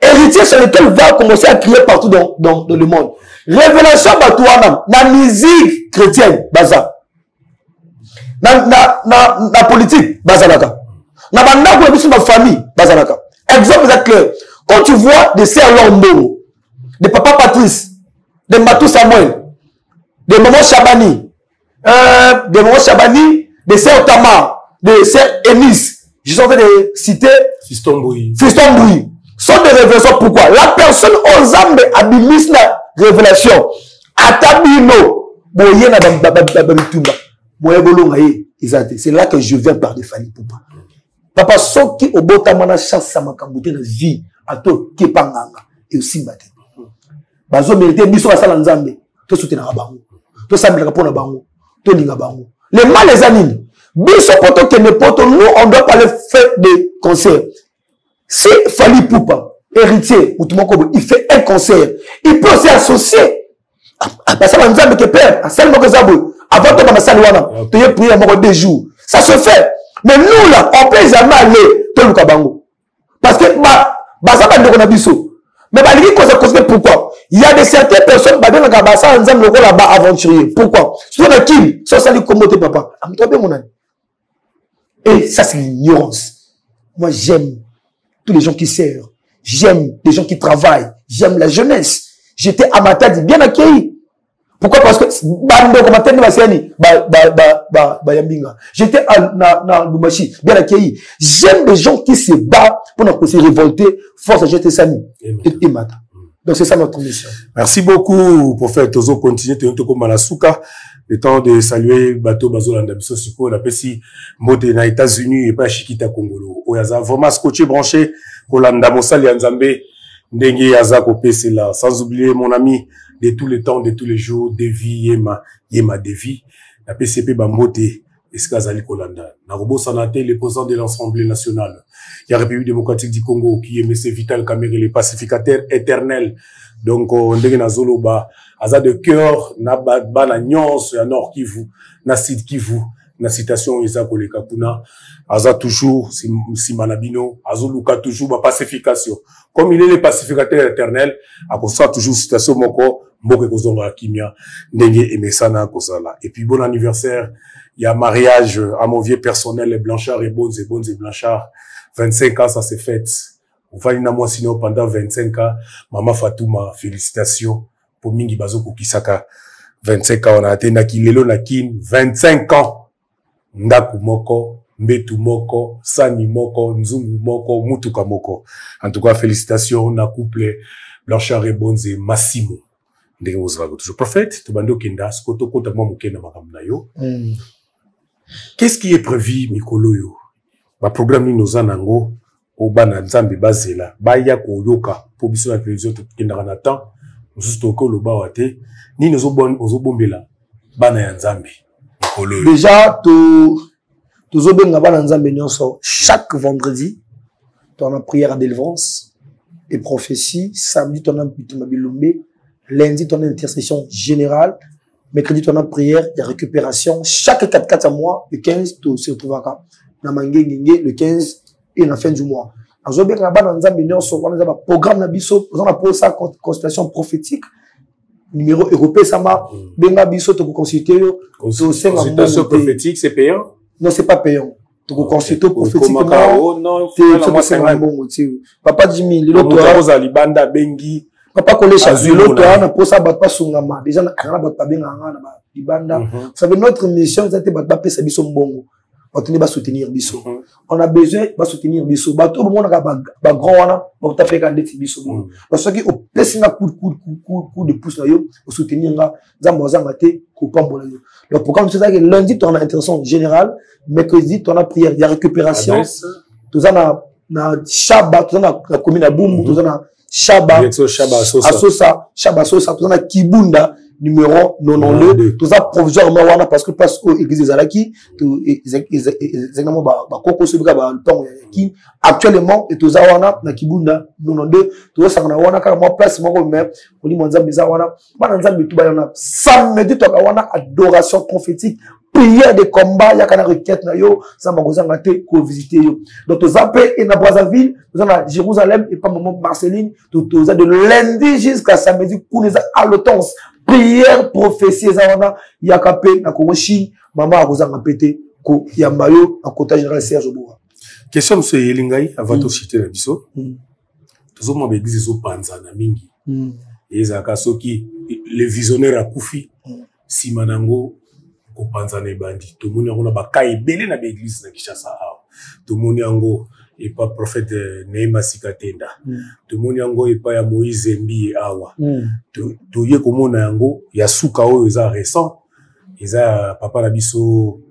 [SPEAKER 1] Héritier sur lequel va commencer à crier partout dans le monde. Révélation Batouana, la musique chrétienne, baza. La politique, bazalaka. La famille, bazalaka. Exemple clair. Quand tu vois des sœurs Lombo, des papas Patrice, des Matou Samuel, des mamans Chabani, des sœurs Tamar, des sœurs Enis, je suis en train de citer
[SPEAKER 2] Fiston Bouy.
[SPEAKER 1] Sont des révélations. Pourquoi? La personne aux âmes abimis la révélation. Atabino. C'est là que je viens par des Fali Poupa. Papa, ceux qui au botamana chasse sa makamboute de vie, à toi qui panganga, et aussi batté. Bazo mérité, biso à salanzambe, to soutenir bango, to sambil rapona bango, to linga bango. Les mal les animes. Biso poto que ne poto, nous on doit pas le faire des concerts. Si Fali Poupa, héritier, ou tout le monde, il fait un concert, il peut aussi associer à ça, on que père, à celle de Zabou, avant de passer à tu es prié à 2 jours. Ça se fait. Mais nous, là, on ne peut jamais aller dans le Kabango. Parce que, ça va nous biso. Mais pourquoi? Il y a des certaines personnes qui ont là-bas aventurier. Pourquoi? Si on a qui? Ça, ça lui commote papa. Et ça, c'est l'ignorance. Moi, j'aime tous les gens qui servent. J'aime les gens qui travaillent. J'aime la jeunesse. J'étais à Matadi, bien accueilli. Pourquoi? Parce que j'étais à Lumachi, bien accueilli. J'aime les gens qui se battent pour se révolter, force à jeter Sani et Mata. Donc c'est ça notre mission.
[SPEAKER 2] Merci beaucoup, prophète. Tozo continuer comme Malasuka. Le temps de saluer Bateau Bazolanda Biso Siko, la Pessi, Mote na États-Unis et pas Chikita Congolo. Oyaza vraiment scotché branché, Kolanda Mosali Nzambe, Ndenge Yaza Kopese là. Sans oublier mon ami de tous les temps, de tous les jours, Devi, Yema Devi, la PCP Bambote, Eskazali Kolanda. Narobo Sanate, le président de l'Assemblée nationale. Il y a la République démocratique du Congo, qui est M. Vital Kamerhe, le pacificateur éternel. Donc, on dit na Zoloba, Aza de cœur, na na nyons, ya Nord Kivu, na Sud Kivu, na citation Isa Koleka Kuna, Aza toujours, si Manabino, Azoluka toujours, ma pacification. Comme il est le pacificateur éternel, à cause ça toujours citation Moko, Mboke Kozonga Kimia, Ndenge Emesana Kosala. Et puis, bon anniversaire, il y a mariage à mon vieux personnel, Blanchard et Bonze et Blanchard. 25 ans, ça s'est fait. On va y moi sinon pendant 25 ans. Maman Fatouma, félicitations. Pour Mingi Bazoko Kisaka. 25 ans, on a atteint Nakilelo Nakin. 25 ans. Ndaku Moko, Mbetu Moko, Sani Moko, Nzungu Moko, Mutuka Moko. En tout cas, félicitations. On a couple Blanchard et Bonze et Massimo. Ndenge Mozrago. Toujours prophète. Tubando Kenda. Skoto Kota Mamukena Makamnayo. Qu'est-ce qui est prévu, Mikoloyo? Ma programme nous en ango au bana nzambe bazela baya ko yoka pour biso na télévision kendaka na temps juste ko lo bawate ni nous ozobombela bana ya nzambe Mikolo.
[SPEAKER 1] Déjà to benga bana nzambe nyonso chaque vendredi tu as prière à délivrance et prophétie, samedi tu as bituma bilombe, lundi tu as intercession générale, mercredi tu as prière de récupération chaque 4 mois, le 15 tu se retrouves à le 15 et la fin du mois. On a un programme na biso, on a posé ça consultation prophétique numéro européen ça m'a benga biso to consulter
[SPEAKER 2] consultation prophétique c'est payant?
[SPEAKER 1] Non, c'est pas payant. Tu peux consulter prophétique
[SPEAKER 2] non,
[SPEAKER 1] papa Jimmy l'autre
[SPEAKER 2] Rosa Libanda Bengi
[SPEAKER 1] papa collé chaque l'autre on a posé ça pas sungama déjà na pas benga na Libanda. Vous savez notre mission c'est pas pesa biso mbongo. On va soutenir Bisso. On a besoin de soutenir Bisso. Tout le monde a un grand wana, on t'a fait candidat Bisso. Parce que au plus un coup de pouce là yo, au soutenir là, zamboza maté, kopambo là yo. Le programme c'est ça que lundi tu as une intervention générale, mercredi tu as une prière, il y a récupération. Tu as na Shaba, tu as la commune à Boum, tu as na Shaba, Asosa, tu as na Kibunda. Numéro 92, tout ça provisoirement wana parce que passe aux églises Zalaki, exactement koko sobika le temps actuellement et tout ça wana na Kibunda 92, tout ça na wana ka moi place moko mais on dit monza beza wana bana nzambe tout ba yana samedi to ka wana adoration prophétique, prière de combat ya kana requête na yo ça magoza ngate ko visiter yo. Donc tout ça peut et na Brazzaville, tout ça na Jérusalem et pas maman Marceline, tout ça de lundi jusqu'à samedi kuneza à l'automne. Prière, prophétie, zawana, yakape, na Congo Chine, maman a posé un pété, ko yambayo, en côté général Serge Oboa.
[SPEAKER 2] Question monsieur Yelingai, avant de citer la biso. Tous au moins l'église au Panzana mingi. Et zaka soki les visionnaires à Koufi, si manango ko Panzana bandi. Tout le monde on a ba kai belé na l'église na Kinshasa. Tout le monde yango et pas prophète Neema Sikatenda. Tout le monde yango et pas ya Moïse Mbi et Awa. Tout yé comme on a yango ya Soukao eza récent. Eza papa la biso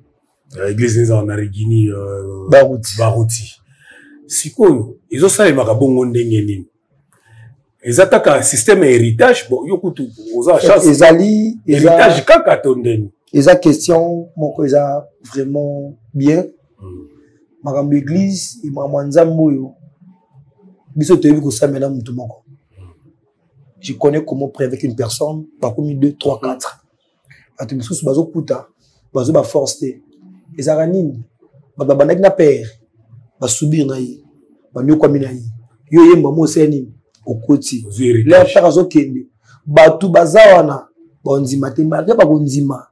[SPEAKER 2] église neza en Arigini Barouti. Sikoyo ils ont ça les makabongo ndenge nini. Ils attaquent un système héritage bon yokutu oza chance. Ezali héritage kaka tondeni.
[SPEAKER 1] Eza question moko eza vraiment bien. Makambo église et mamanza moyo biso te ko samela mutu moko. Je connais comment prier avec une personne par comme 2 3 4 atu biso bazo kuta bazo ba forcer ezara nini baba banaki na père ba subir na yi ba nyoko mina yi yo yemba mo seni au côté.
[SPEAKER 2] Les
[SPEAKER 1] pères azo kende. Batu bazawana. Bonzima te malgré ba bonzima.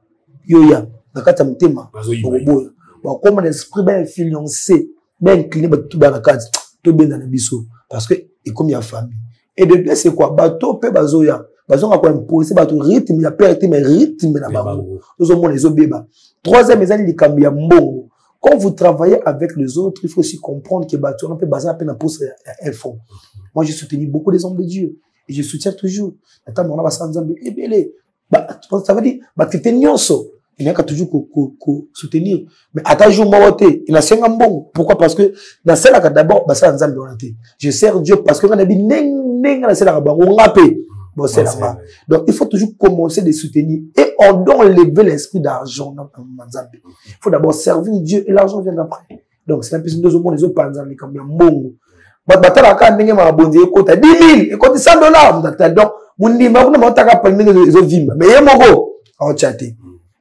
[SPEAKER 1] Yoya. Nakata mtema. Boboya. Ba comme un esprit ben influencé, ben incliné ba tout ba nakati. To ben na biso parce que et comme il y a famille. Et de deux c'est quoi? Bato pe bazoya. Bazonga ko imposer bato rythme ya père mais rythme na bango. Nous sommes les obéba. Troisième ezali likambi ya mbongo. Quand vous travaillez avec les autres, il faut aussi comprendre que bato on peut baser à peine à poser un fond. Moi j'ai soutenu beaucoup les hommes de Dieu et je soutiens toujours. Attends on a pas ensemble et belé. Ça veut dire ba tetenyoso. Il n'y a qu'à toujours soutenir. Mais à ta jour, il a 5 bon. Pourquoi? Parce que dans celle-là, d'abord, je sers Dieu parce que quand on a dit, donc, il faut toujours commencer de soutenir. Et on doit lever l'esprit d'argent dans Nzambe. Il faut d'abord servir Dieu et l'argent vient après. Donc, c'est un peu de deux hommes, les autres, par exemple, comme un bon. Donc,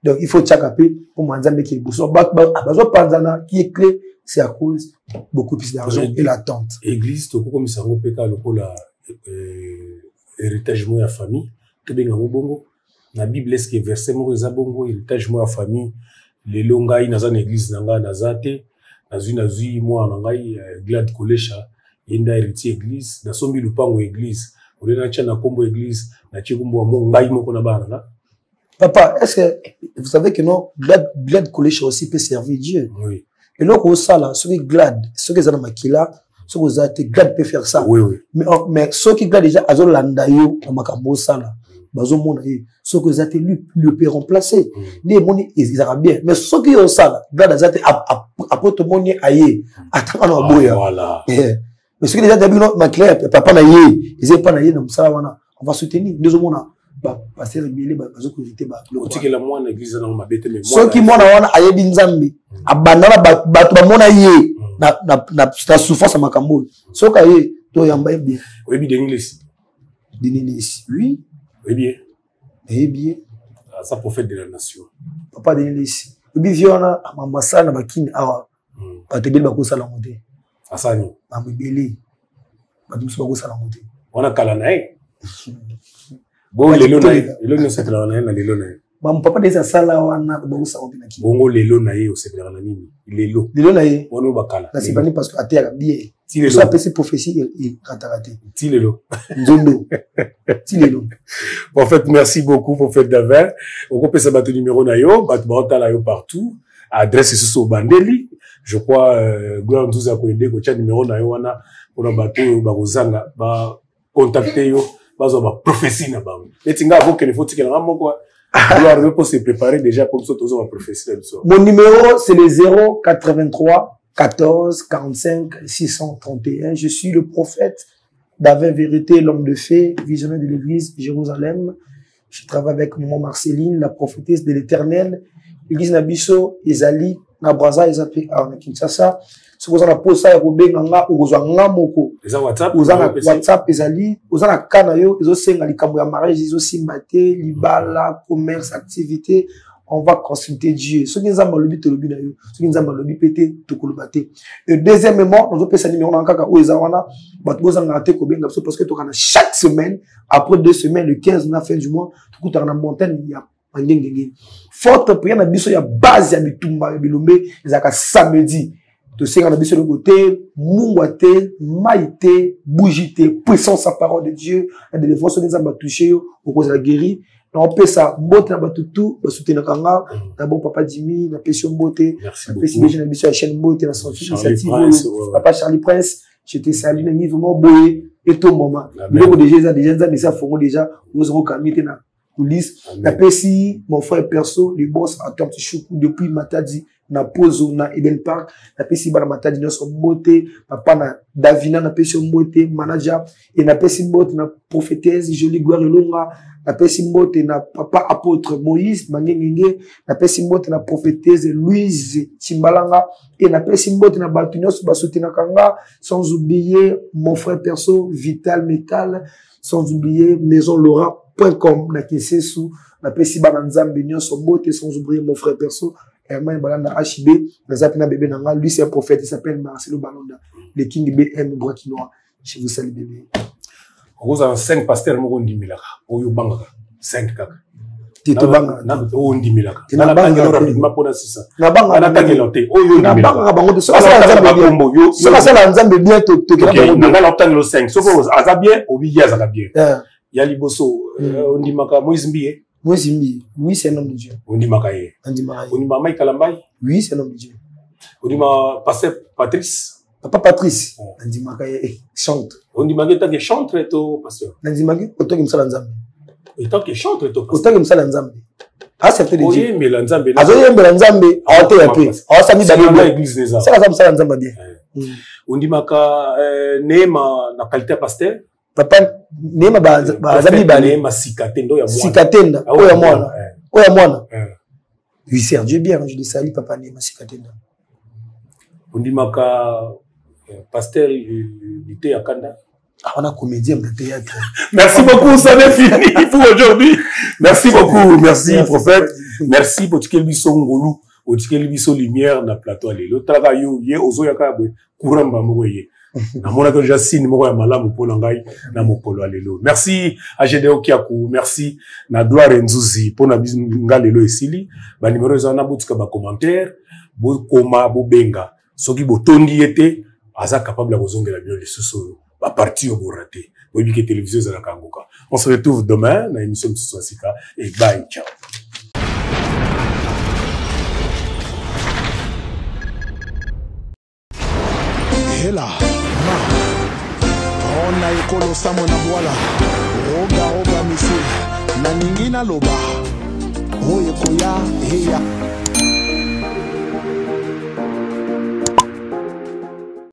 [SPEAKER 1] donc, il faut tchakaper pour Manzambe qui est beau. Qui est clé, c'est à cause beaucoup plus d'argent et l'attente.
[SPEAKER 2] Église, tu comme ça, on peut héritage de la famille. Tu bien bongo. La Bible est-ce que verset mo bongo héritage de la famille. Les longai dans une église nanga nazate, dans une moi nangai glad kolesha, inda héritier église, dans son bilupango église. On est dans na kombo église, na chikumbo mo ngai moko na bana.
[SPEAKER 1] Papa, est-ce que vous savez que non, Glad College aussi peut servir Dieu?
[SPEAKER 2] Oui.
[SPEAKER 1] Et donc, au ça, ceux qui Glad, ceux qui sont dans Makila, ceux qui ont été Glad peut faire ça.
[SPEAKER 2] Oui, oui.
[SPEAKER 1] Mais ceux qui Glad déjà, ils ont landayo, dans Makambo Sala. Ils ont ceux qui ont été lui peut remplacer. Les moni, ils ont bien. Mais ceux qui ont ça, Glad a été après tout le monde aïe. Attends,
[SPEAKER 2] voilà.
[SPEAKER 1] Mais ceux qui déjà dit non, Makila, papa naïe, ils n'ont pas naïe dans ça, on va soutenir. Deux hommes parce que les
[SPEAKER 2] la moine église dans ma bête mais
[SPEAKER 1] ceux qui m'ont wana ayebi nzambi abandana batu ba mona ye na souffrance ma kambo so ka ye to yamba bien
[SPEAKER 2] oui bien
[SPEAKER 1] oui
[SPEAKER 2] oui bien ça prophète de la nation
[SPEAKER 1] papa de l'Église oui viona amambasa na bakini awa batebeli bakosala ngote
[SPEAKER 2] asani
[SPEAKER 1] amibeli batu bakosala ngote
[SPEAKER 2] wana kala nae bon lelo na sepela na lelo na
[SPEAKER 1] mam papa desa sala wana babusa obina ki
[SPEAKER 2] bongo lelo na ye osepela na nini lelo
[SPEAKER 1] na ye
[SPEAKER 2] wono bakala
[SPEAKER 1] na sibani parce que atea bien
[SPEAKER 2] ti lelo
[SPEAKER 1] ça peut se prophétie et ratarate
[SPEAKER 2] ti lelo
[SPEAKER 1] nzondo ti lelo
[SPEAKER 2] en fait merci beaucoup prophète David on peut savoir ton numéro na yo bat ba yo partout adresse sur bandeli je crois gloire nous a koende ko cha numéro na yo wana pour bato ba kozanga ba contacter yo ba prophétie na bango etinga avant que ne faut que la moko alors pour se préparer déjà pour ça tous on va prophétie là.
[SPEAKER 1] Mon numéro c'est le 083 14 45 631. Je suis le prophète David Vérité, l'homme de fée, visionnaire de l'église Jérusalem. Je travaille avec maman Marceline, la prophétesse de l'Éternel. L'église Nabiso, Ezali, Nabraza, Ezapé, na Kinshasa. Si vous avez posé ça, vous avez moko.
[SPEAKER 2] WhatsApp,
[SPEAKER 1] vous avez WhatsApp, Ezali, vous avez Kanayo, ils ont cinq alikambo ya mariage, ils ont simbaté, libala, commerce, activité. On va consulter Dieu. Ce qui nous a malobé, te lobi na yo. Ce qui nous a malobé, pété, te kolobate. Et deuxièmement, nous avons fait ça numéro en kaka ou ezawana, batbo zangate ko benga parce que chaque semaine, après 2 semaines, le 15 na fin du mois, tout coup na montagne il y a ngengenge. Forte prière na biso ya base ya bitumba bilombe, ezaka samedi. De ce qu'on a besoin de côté, mouate, maïté, bougité, puissance à parole de Dieu, la délivrance des âmes touchées, au cause de la guérie. On peut ça, mbote na batutu, soutenir kanga, d'abord papa Jimmy, la passion beauté, la passion de la chaîne beauté, la sortie initiative, papa Charlie Prince, j'étais salué, mais vraiment boé, et tout moment. Donc déjà, mais ça font déjà, nous avons calmé na coulisses. La PCI, mon frère perso, le boss, à ton petit choukou, depuis Matadi, na Pozo, na Eden Park, na PCI, na Matadi, na son beauté, papa na Davina, na PCI beauté, manager, et na PCI beauté, na prophétesse, jolie gloire et longa, na PCI beauté, na papa apôtre Moïse, Mangengenge, na PCI beauté, na prophétesse Louise Timbalanga, et na PCI beauté, na Baltunios, Basoutina Kanga, sans oublier mon frère perso, Vital Metal, sans oublier Maison Laura.com, na Kesesu, na PCI Bananzam, Benyon, son beauté, sans oublier mon frère perso, Herman Balanda HB, Nazapina Bébé Nanga, lui c'est un prophète, il s'appelle Marcelo Balanda, le King BM Brakinois. Je vous salue bébé.
[SPEAKER 2] Okoza 5 pasteurs moko ndimilaka. Oyo bangaka 5 kaka.
[SPEAKER 1] Tito banga.
[SPEAKER 2] Na o ndimilaka.
[SPEAKER 1] Na banga
[SPEAKER 2] rapidement pona sisa.
[SPEAKER 1] Na banga
[SPEAKER 2] na tangelote. Oyo
[SPEAKER 1] ndimilaka. Na banga bango so ça nzambe bien to kila bango.
[SPEAKER 2] Na ngala optangelo 5. Soko aza bien, obi aza bien. Ya liboso ondimaka Moïse Mbiye.
[SPEAKER 1] Moïse Mbiye. Oui, c'est un homme de Dieu.
[SPEAKER 2] Ondimaka ye. Ondimaka Mike Kalambai.
[SPEAKER 1] Oui, c'est un homme de Dieu.
[SPEAKER 2] Ondimaka Pasteur Patrice.
[SPEAKER 1] Papa Patrice. Ondimaka ye chante.
[SPEAKER 2] Ondimaka tant que chantre to pasteur.
[SPEAKER 1] Ondimaka otoki msala nzambe.
[SPEAKER 2] Et tant que chantre to pasteur.
[SPEAKER 1] Otoki msala nzambe. Accepter de Dieu.
[SPEAKER 2] Oui, mais la nzambe.
[SPEAKER 1] Azoyembela nzambe aote ya pe. Awasami
[SPEAKER 2] dans l'église les
[SPEAKER 1] ça ça msala nzambe bien.
[SPEAKER 2] Ondimaka Neema na qualité pasteur.
[SPEAKER 1] Papa Neema bazabi ba
[SPEAKER 2] Neema sikatendo ya mwana.
[SPEAKER 1] Sikatenda oya mwana. Oya mwana. Oui, c'est Dieu bien, je dis salut papa Neema sikatenda.
[SPEAKER 2] Ondimaka pasteur Lité Akanda.
[SPEAKER 1] On a comédien de théâtre.
[SPEAKER 2] Merci beaucoup, ça est fini pour aujourd'hui. Merci beaucoup, merci prophète. Merci pour tikel biso ngolu, pour tikel biso lumière na plateau ale. Le travail ye ozo yaka courant ba moye. Na mona que Jacine moko ya malamu pona ngai na mokolo alelo. Merci à Gédéo Kiakou, merci na Gloire Nzuzi pona bizinga lelo esili. Ba numéro ezana botika ba commentaire, bo koma bo benga. Soki botondi ete aza capable de kozongela bien les sous ba parti au raté. Oui, que télévision za kangoka. On se retrouve demain dans l'émission de Sika et bye, ciao.
[SPEAKER 3] Hela ma ona ekolo samo na bwala roga roga misi na ningina loba oye koya heya